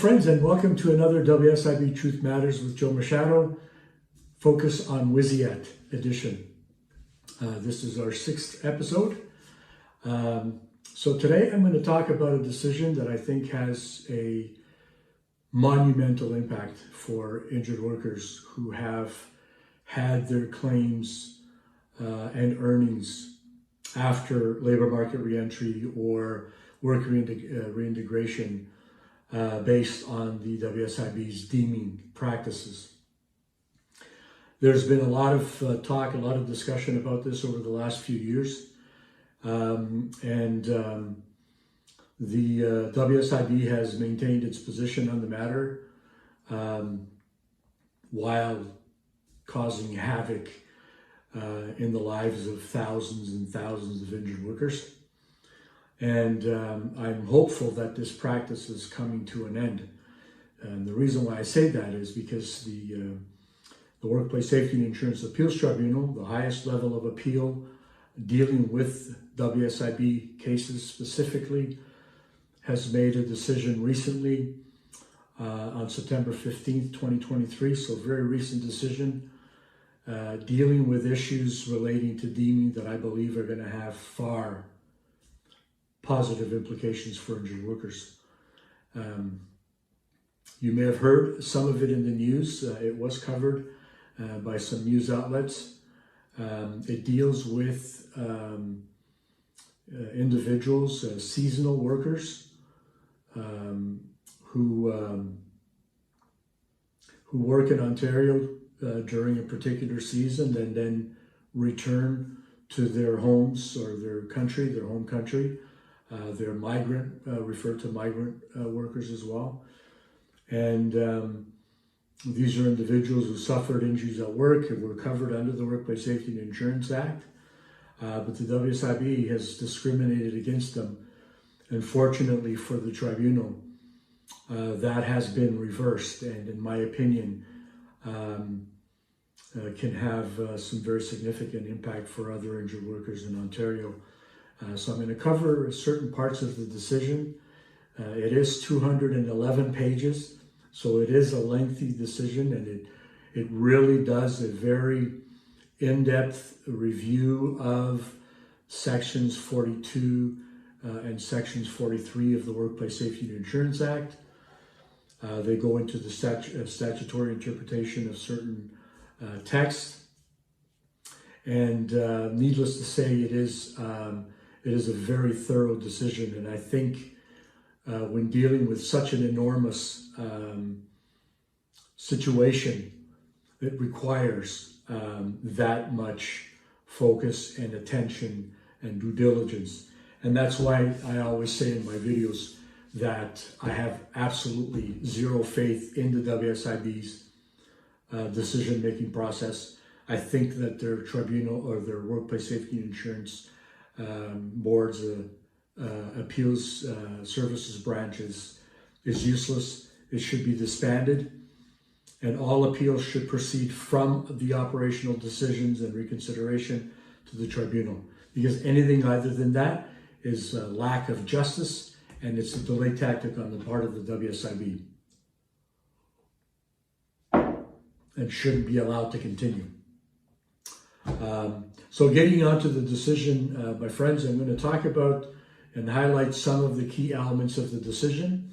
friends, and welcome to another WSIB Truth Matters with Joe Machado, focus on WSIAT edition. This is our 6th episode. So today I'm going to talk about a decision that I think has a monumental impact for injured workers who have had their claims and earnings after labor market reentry or work reintegration based on the WSIB's deeming practices. There's been a lot of talk, a lot of discussion about this over the last few years. The WSIB has maintained its position on the matter while causing havoc in the lives of thousands and thousands of injured workers. And I'm hopeful that this practice is coming to an end. And the reason why I say that is because the Workplace Safety and Insurance Appeals Tribunal, the highest level of appeal dealing with WSIB cases specifically, has made a decision recently on September 15th, 2023, so very recent decision, dealing with issues relating to deeming that I believe are going to have far positive implications for injured workers. You may have heard some of it in the news. It was covered by some news outlets. It deals with individuals, seasonal workers who work in Ontario during a particular season and then return to their homes or their country, their home country. They're migrant, referred to migrant workers as well. And these are individuals who suffered injuries at work and were covered under the Workplace Safety and Insurance Act. But the WSIB has discriminated against them. And fortunately for the tribunal, that has been reversed. And in my opinion, can have some very significant impact for other injured workers in Ontario. So I'm going to cover certain parts of the decision. It is 211 pages, so it is a lengthy decision, and it really does a very in-depth review of sections 42 and sections 43 of the Workplace Safety and Insurance Act. They go into the statutory interpretation of certain texts, and needless to say, it is a very thorough decision. And I think when dealing with such an enormous situation, it requires that much focus and attention and due diligence. And that's why I always say in my videos that I have absolutely zero faith in the WSIB's decision-making process. I think that their tribunal or their Workplace Safety and Insurance board's appeals services branches is useless. It should be disbanded, and all appeals should proceed from the operational decisions and reconsideration to the tribunal, because anything other than that is a lack of justice, and it's a delay tactic on the part of the WSIB and shouldn't be allowed to continue. So getting onto the decision, my friends, I'm going to talk about and highlight some of the key elements of the decision.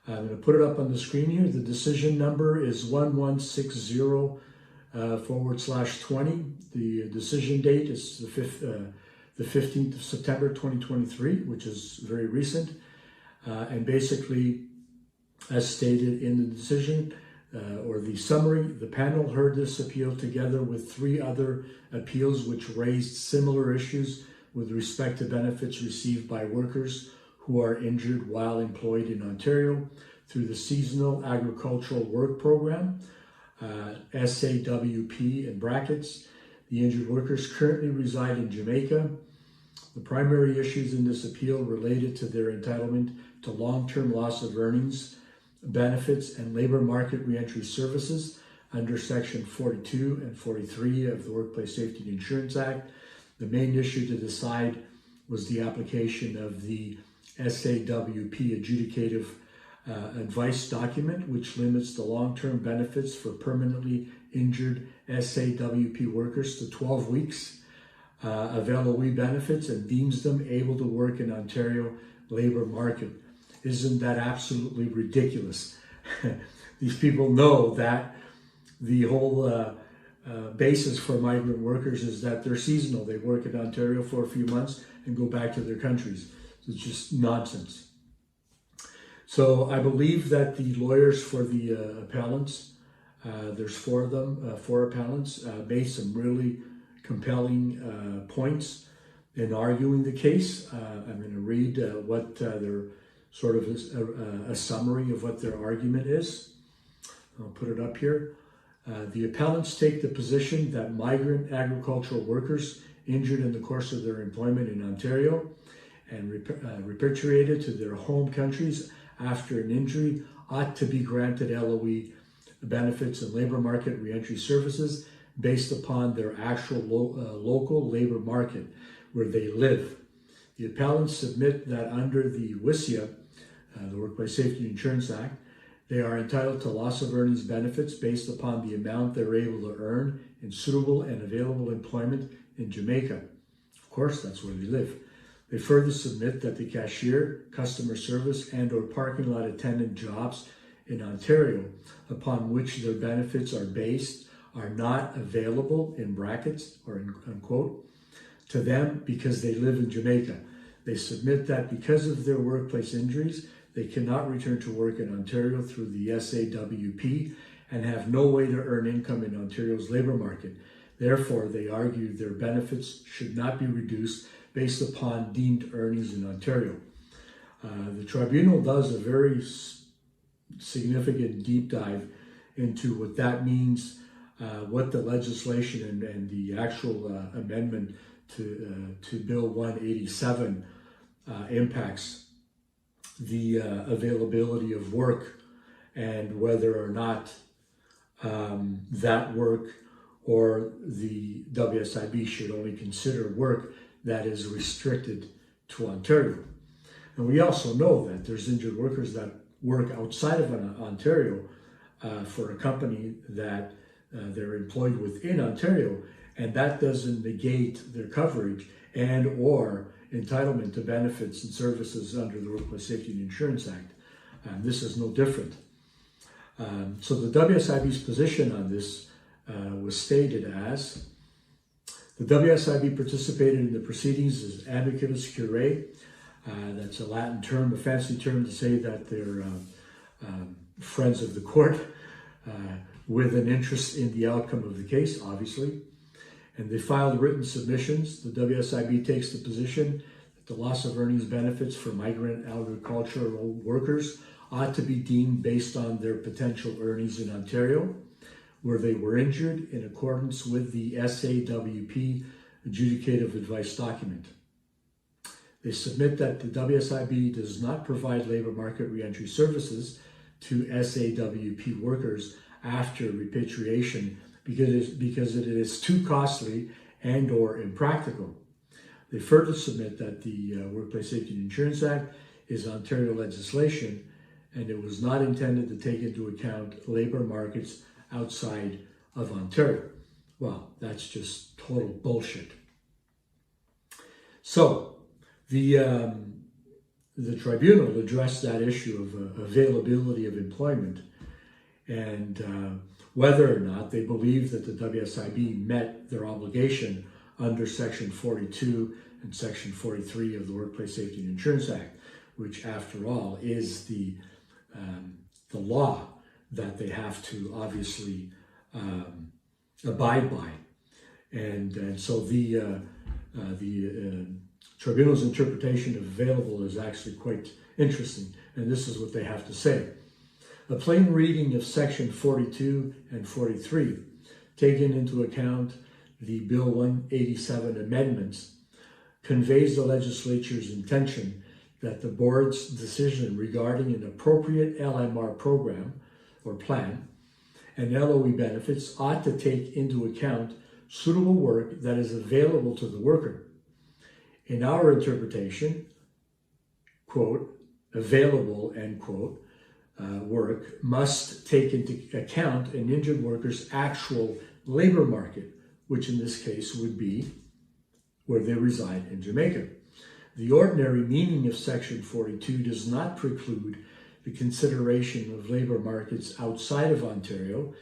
I'm going to put it up on the screen here. The decision number is 1160/20. The decision date is the 15th of September 2023, which is very recent. And basically, as stated in the decision, or the summary, the panel heard this appeal together with 3 other appeals which raised similar issues with respect to benefits received by workers who are injured while employed in Ontario through the Seasonal Agricultural Work Program, SAWP in brackets. The injured workers currently reside in Jamaica. The primary issues in this appeal related to their entitlement to long-term loss of earnings, benefits, and labor market reentry services under Section 42 and 43 of the Workplace Safety and Insurance Act. The main issue to decide was the application of the SAWP adjudicative advice document, which limits the long-term benefits for permanently injured SAWP workers to 12 weeks of LOE benefits and deems them able to work in Ontario labor market. Isn't that absolutely ridiculous? These people know that the whole basis for migrant workers is that they're seasonal. They work in Ontario for a few months and go back to their countries. It's just nonsense. So I believe that the lawyers for the appellants, there's four of them, four appellants, made some really compelling points in arguing the case. I'm going to read what their sort of a summary of what their argument is. I'll put it up here. The appellants take the position that migrant agricultural workers injured in the course of their employment in Ontario and repatriated to their home countries after an injury ought to be granted LOE benefits and labor market reentry services based upon their actual local labor market where they live. The appellants submit that under the WSIAT, the Workplace Safety and Insurance Act, they are entitled to loss of earnings benefits based upon the amount they're able to earn in suitable and available employment in Jamaica. Of course, that's where they live. They further submit that the cashier, customer service, and/or parking lot attendant jobs in Ontario, upon which their benefits are based, are not available, in brackets or in unquote, to them because they live in Jamaica. They submit that because of their workplace injuries, they cannot return to work in Ontario through the SAWP and have no way to earn income in Ontario's labor market. Therefore, they argue their benefits should not be reduced based upon deemed earnings in Ontario. The Tribunal does a very significant deep dive into what that means, what the legislation and the actual amendment to Bill 187 impacts the availability of work and whether or not that work or the WSIB should only consider work that is restricted to Ontario. And we also know that there's injured workers that work outside of Ontario for a company that they're employed within Ontario, and that doesn't negate their coverage and or entitlement to benefits and services under the Workplace Safety and Insurance Act. This is no different. So the WSIB's position on this was stated as, the WSIB participated in the proceedings as amicus curiae. That's a Latin term, a fancy term to say that they're friends of the court with an interest in the outcome of the case, obviously. And they filed written submissions. The WSIB takes the position that the loss of earnings benefits for migrant agricultural workers ought to be deemed based on their potential earnings in Ontario, where they were injured in accordance with the SAWP adjudicative advice document. They submit that the WSIB does not provide labor market reentry services to SAWP workers after repatriation because it is too costly and or impractical. They further submit that the Workplace Safety and Insurance Act is Ontario legislation and it was not intended to take into account labor markets outside of Ontario. Well, that's just total bullshit. So the Tribunal addressed that issue of availability of employment and whether or not they believe that the WSIB met their obligation under Section 42 and Section 43 of the Workplace Safety and Insurance Act, which, after all, is the law that they have to obviously abide by. And so the Tribunal's interpretation of available is actually quite interesting, and this is what they have to say. A plain reading of Section 42 and 43, taking into account the Bill 187 amendments, conveys the legislature's intention that the board's decision regarding an appropriate LMR program or plan and LOE benefits ought to take into account suitable work that is available to the worker. In our interpretation, quote, available, end quote, work must take into account an injured worker's actual labor market, which in this case would be where they reside in Jamaica. The ordinary meaning of Section 42 does not preclude the consideration of labor markets outside of Ontario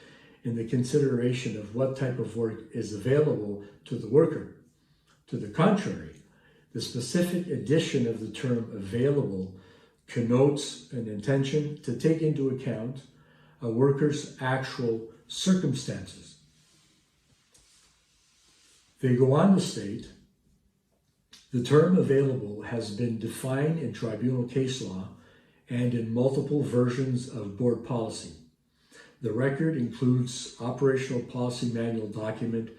in the consideration of what type of work is available to the worker. To the contrary, the specific addition of the term available connotes an intention to take into account a worker's actual circumstances. They go on to state, the term available has been defined in tribunal case law and in multiple versions of board policy. The record includes Operational Policy Manual document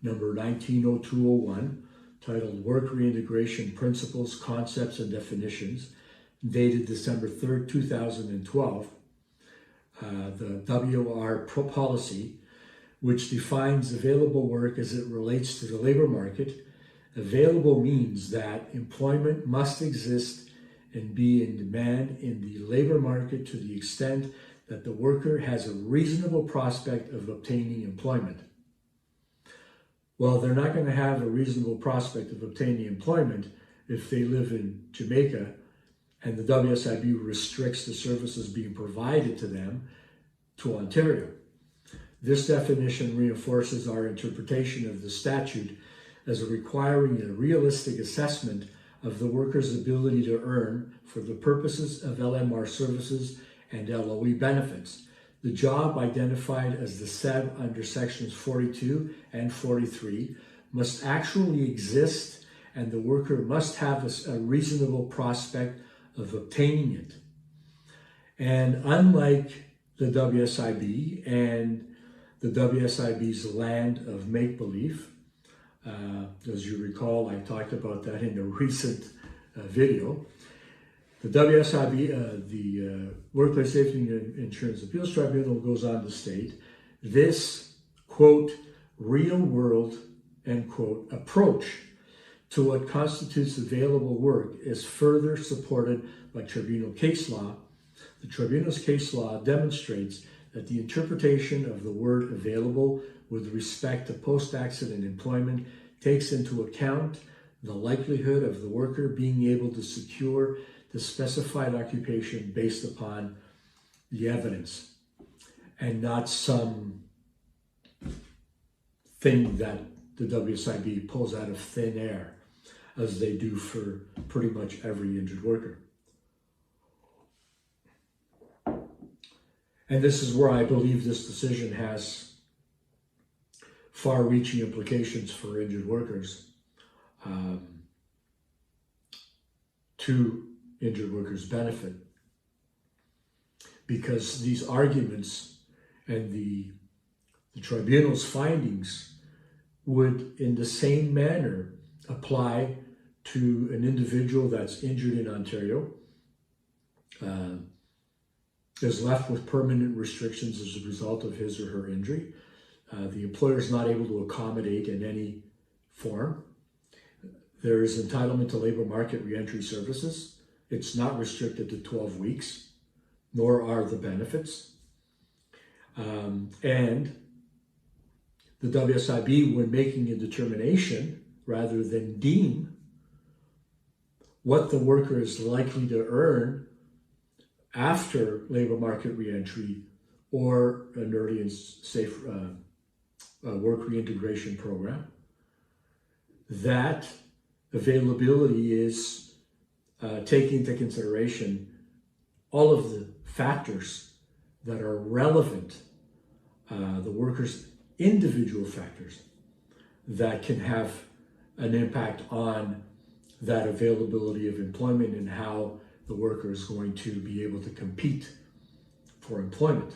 number 190201, titled Work Reintegration Principles, Concepts, and Definitions, dated December 3rd, 2012, the WR policy, which defines available work as it relates to the labor market. Available means that employment must exist and be in demand in the labor market to the extent that the worker has a reasonable prospect of obtaining employment. Well, they're not going to have a reasonable prospect of obtaining employment if they live in Jamaica and the WSIB restricts the services being provided to them to Ontario. This definition reinforces our interpretation of the statute as requiring a realistic assessment of the worker's ability to earn for the purposes of LMR services and LOE benefits. The job identified as the SEB under sections 42 and 43 must actually exist, and the worker must have a reasonable prospect of obtaining it. And unlike the WSIB and the WSIB's land of make-believe, as you recall, I talked about that in a recent video. The WSIB, the Workplace Safety and Insurance Appeals Tribunal, goes on to state, this, quote, real world, end quote, approach to what constitutes available work is further supported by tribunal case law. The tribunal's case law demonstrates that the interpretation of the word available with respect to post-accident employment takes into account the likelihood of the worker being able to secure the specified occupation based upon the evidence and not some thing that the WSIB pulls out of thin air, as they do for pretty much every injured worker. And this is where I believe this decision has far-reaching implications for injured workers, to injured workers' benefit, because these arguments and the tribunal's findings would in the same manner apply to an individual that's injured in Ontario, is left with permanent restrictions as a result of his or her injury. The employer is not able to accommodate in any form. There is entitlement to labor market reentry services. It's not restricted to 12 weeks, nor are the benefits. And the WSIB, when making a determination, rather than deem what the worker is likely to earn after labor market reentry or an early and safe work reintegration program, that availability is taking into consideration all of the factors that are relevant, the worker's individual factors that can have an impact on that availability of employment and how the worker is going to be able to compete for employment.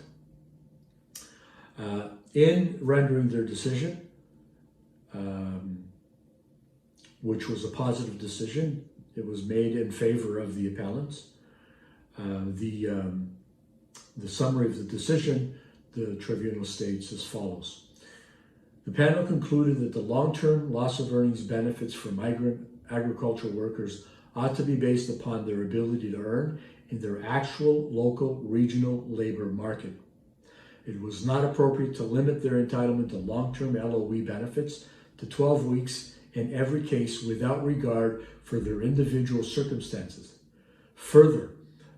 In rendering their decision, which was a positive decision, it was made in favor of the appellants. The summary of the decision, the tribunal states as follows. The panel concluded that the long-term loss of earnings benefits for migrant agricultural workers ought to be based upon their ability to earn in their actual local regional labor market. It was not appropriate to limit their entitlement to long-term LOE benefits to 12 weeks in every case without regard for their individual circumstances. Further,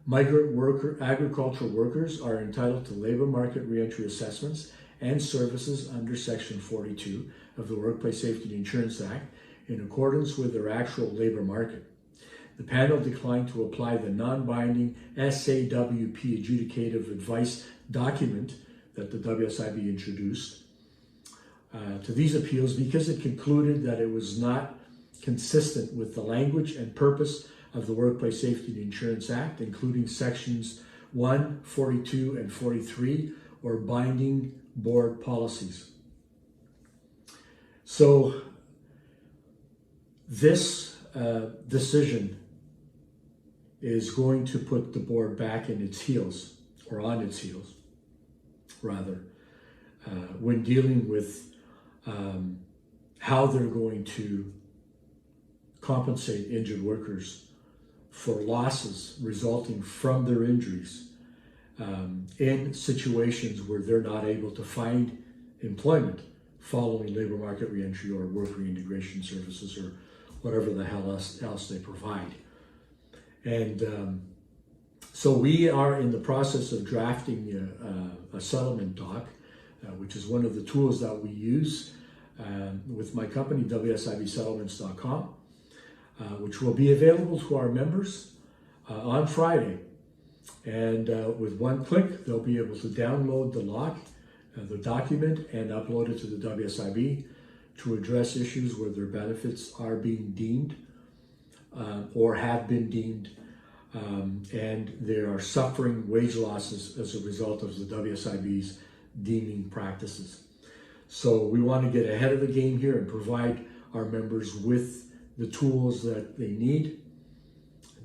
migrant agricultural workers are entitled to labor market reentry assessments and services under Section 42 of the Workplace Safety and Insurance Act in accordance with their actual labor market. The panel declined to apply the non-binding SAWP adjudicative advice document that the WSIB introduced to these appeals because it concluded that it was not consistent with the language and purpose of the Workplace Safety and Insurance Act, including sections 1, 42, and 43, or binding board policies. So this decision is going to put the board back in its heels, or on its heels, rather, when dealing with how they're going to compensate injured workers for losses resulting from their injuries in situations where they're not able to find employment following labor market reentry or work reintegration services or whatever the hell else they provide. And so we are in the process of drafting a settlement doc, which is one of the tools that we use with my company, WSIBsettlements.com, which will be available to our members on Friday. And with one click, they'll be able to download the document, and upload it to the WSIB to address issues where their benefits are being deemed or have been deemed, and they are suffering wage losses as a result of the WSIB's deeming practices. So we want to get ahead of the game here and provide our members with the tools that they need,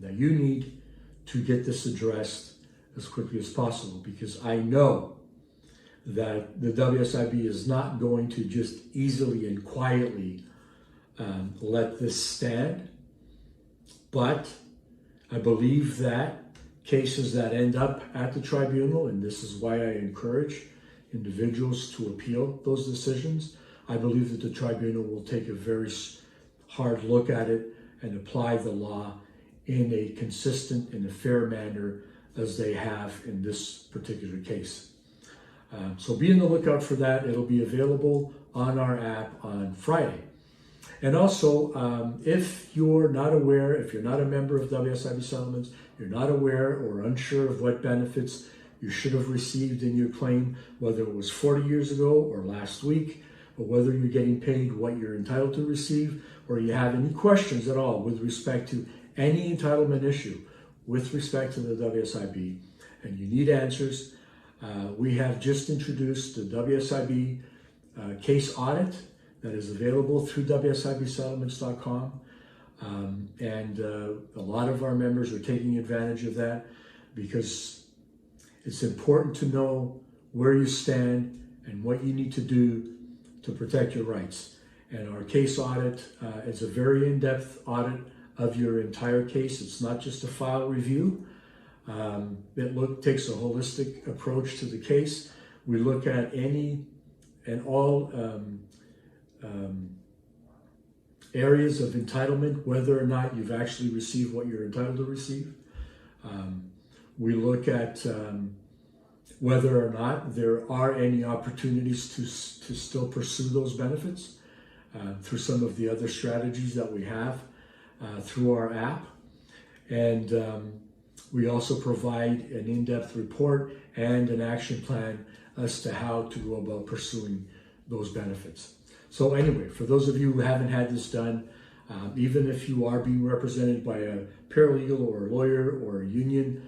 that you need, to get this addressed as quickly as possible, because I know that the WSIB is not going to just easily and quietly let this stand. But I believe that cases that end up at the tribunal, and this is why I encourage individuals to appeal those decisions, I believe that the tribunal will take a very hard look at it and apply the law in a consistent and a fair manner as they have in this particular case. So be on the lookout for that. It'll be available on our app on Friday. And also, if you're not aware, if you're not a member of WSIB Settlements, you're not aware or unsure of what benefits you should have received in your claim, whether it was 40 years ago or last week, or whether you're getting paid what you're entitled to receive, or you have any questions at all with respect to any entitlement issue with respect to the WSIB, and you need answers, we have just introduced the WSIB case audit that is available through WSIBsettlements.com. And a lot of our members are taking advantage of that because it's important to know where you stand and what you need to do to protect your rights. And our case audit is a very in-depth audit of your entire case. It's not just a file review. It takes a holistic approach to the case. We look at any and all areas of entitlement, whether or not you've actually received what you're entitled to receive. We look at whether or not there are any opportunities to still pursue those benefits through some of the other strategies that we have through our app. And we also provide an in-depth report and an action plan as to how to go about pursuing those benefits. So anyway, for those of you who haven't had this done, even if you are being represented by a paralegal or a lawyer or a union,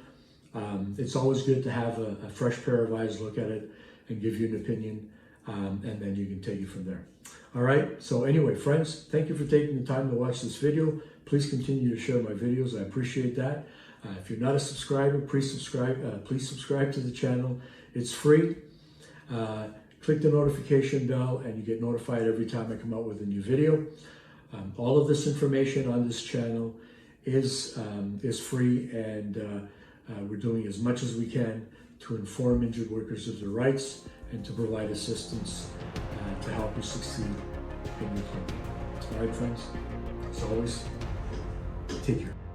it's always good to have a fresh pair of eyes look at it and give you an opinion, and then you can take it from there. All right, so anyway, friends, thank you for taking the time to watch this video. Please continue to share my videos. I appreciate that. If you're not a subscriber, please subscribe to the channel. It's free. Click the notification bell and you get notified every time I come out with a new video. All of this information on this channel is free, and We're doing as much as we can to inform injured workers of their rights and to provide assistance to help you succeed in your claim. All right, friends, as always, take care.